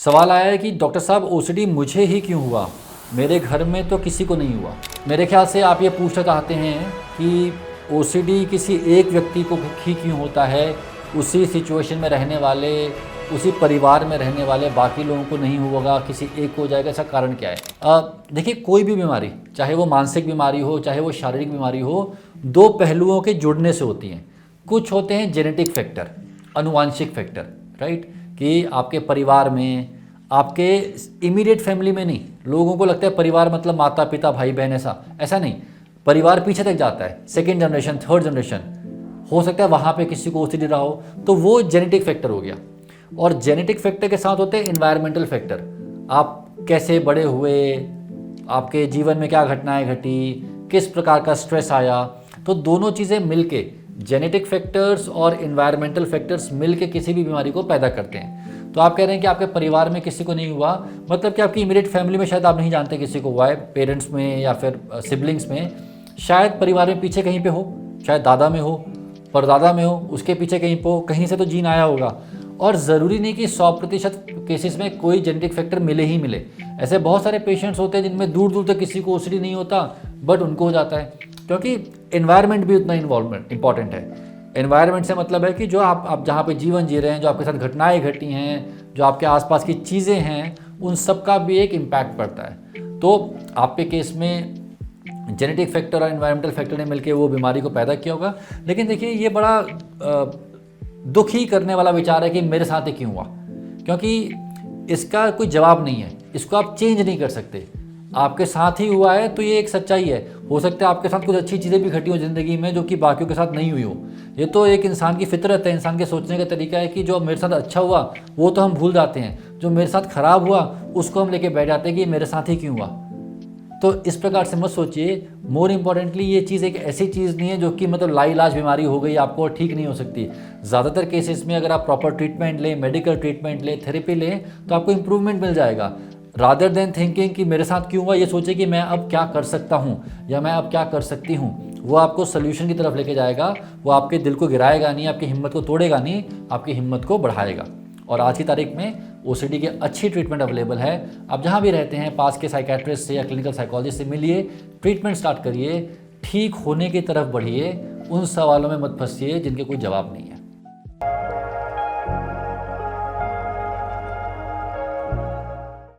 सवाल आया है कि डॉक्टर साहब ओसीडी मुझे ही क्यों हुआ, मेरे घर में तो किसी को नहीं हुआ। मेरे ख्याल से आप ये पूछना चाहते हैं कि ओसीडी किसी एक व्यक्ति को ही क्यों होता है, उसी सिचुएशन में रहने वाले, उसी परिवार में रहने वाले बाकी लोगों को नहीं होगा, किसी एक को हो जाएगा, ऐसा कारण क्या है? देखिए, कोई भी बीमारी, चाहे वो मानसिक बीमारी हो चाहे वो शारीरिक बीमारी हो, दो पहलुओं के जुड़ने से होती हैं। कुछ होते हैं जेनेटिक फैक्टर, अनुवांशिक फैक्टर, राइट, कि आपके परिवार में, आपके इमीडिएट फैमिली में नहीं। लोगों को लगता है परिवार मतलब माता पिता भाई बहन, ऐसा नहीं। परिवार पीछे तक जाता है, सेकेंड जनरेशन, थर्ड जनरेशन, हो सकता है वहाँ पे किसी को ओसीडी रहा हो, तो वो जेनेटिक फैक्टर हो गया। और जेनेटिक फैक्टर के साथ होते हैं इन्वायरमेंटल फैक्टर, आप कैसे बड़े हुए, आपके जीवन में क्या घटनाएं घटी, किस प्रकार का स्ट्रेस आया, तो दोनों चीज़ें मिलके, जेनेटिक फैक्टर्स और इन्वायरमेंटल फैक्टर्स मिलके किसी भी बीमारी को पैदा करते हैं। तो आप कह रहे हैं कि आपके परिवार में किसी को नहीं हुआ, मतलब कि आपकी इमीडिएट फैमिली में शायद आप नहीं जानते किसी को हुआ है, पेरेंट्स में या फिर सिबलिंग्स में, शायद परिवार में पीछे कहीं पे हो, शायद दादा में हो, परदादा में हो, उसके पीछे कहीं पे हो, कहीं से तो जीन आया होगा। और ज़रूरी नहीं कि 100% केसेस में कोई जेनेटिक फैक्टर मिले ही मिले। ऐसे बहुत सारे पेशेंट्स होते हैं जिनमें दूर दूर तक किसी को ओसीडी नहीं होता, बट उनको हो जाता है, क्योंकि एनवायरनमेंट भी उतना इन्वॉल्वमेंट इंपॉर्टेंट है। एनवायरनमेंट से मतलब है कि जो आप जहाँ पे जीवन जी रहे हैं, जो आपके साथ घटनाएं घटी हैं, जो आपके आसपास की चीज़ें हैं, उन सब का भी एक इम्पैक्ट पड़ता है। तो आपके केस में जेनेटिक फैक्टर और एनवायरमेंटल फैक्टर ने मिलकर वो बीमारी को पैदा किया होगा। लेकिन देखिए, ये बड़ा दुखी करने वाला विचार है कि मेरे साथ ही क्यों हुआ, क्योंकि इसका कोई जवाब नहीं है, इसको आप चेंज नहीं कर सकते। आपके साथ ही हुआ है तो ये एक सच्चाई है। हो सकता है आपके साथ कुछ अच्छी चीज़ें भी घटी हो ज़िंदगी में जो कि बाकियों के साथ नहीं हुई हो। ये तो एक इंसान की फितरत है, इंसान के सोचने का तरीका है कि जो मेरे साथ अच्छा हुआ वो तो हम भूल जाते हैं, जो मेरे साथ ख़राब हुआ उसको हम लेके बैठ जाते हैं कि मेरे साथ ही क्यों हुआ। तो इस प्रकार से मत सोचिए। मोर इम्पॉर्टेंटली, ये चीज़ एक ऐसी चीज़ नहीं है जो कि मतलब लाइलाज बीमारी हो गई आपको और ठीक नहीं हो सकती। ज़्यादातर केसेस में अगर आप प्रॉपर ट्रीटमेंट लें, मेडिकल ट्रीटमेंट लें, थेरेपी लें, तो आपको इम्प्रूवमेंट मिल जाएगा। रादर देन थिंकिंग कि मेरे साथ क्यों हुआ, ये सोचिए कि मैं अब क्या कर सकता हूँ या मैं अब क्या कर सकती हूँ। वो आपको सोल्यूशन की तरफ लेके जाएगा, वो आपके दिल को गिराएगा नहीं, आपकी हिम्मत को तोड़ेगा नहीं, आपकी हिम्मत को बढ़ाएगा। और आज की तारीख में ओसीडी की अच्छी ट्रीटमेंट अवेलेबल है। आप जहाँ भी रहते हैं, पास के साइकेट्रिस्ट से या क्लिनिकल साइकोलॉजिस्ट से मिलिए, ट्रीटमेंट स्टार्ट करिए, ठीक होने की तरफ बढ़िए, उन सवालों में मत फंसिए जिनके कोई जवाब नहीं है।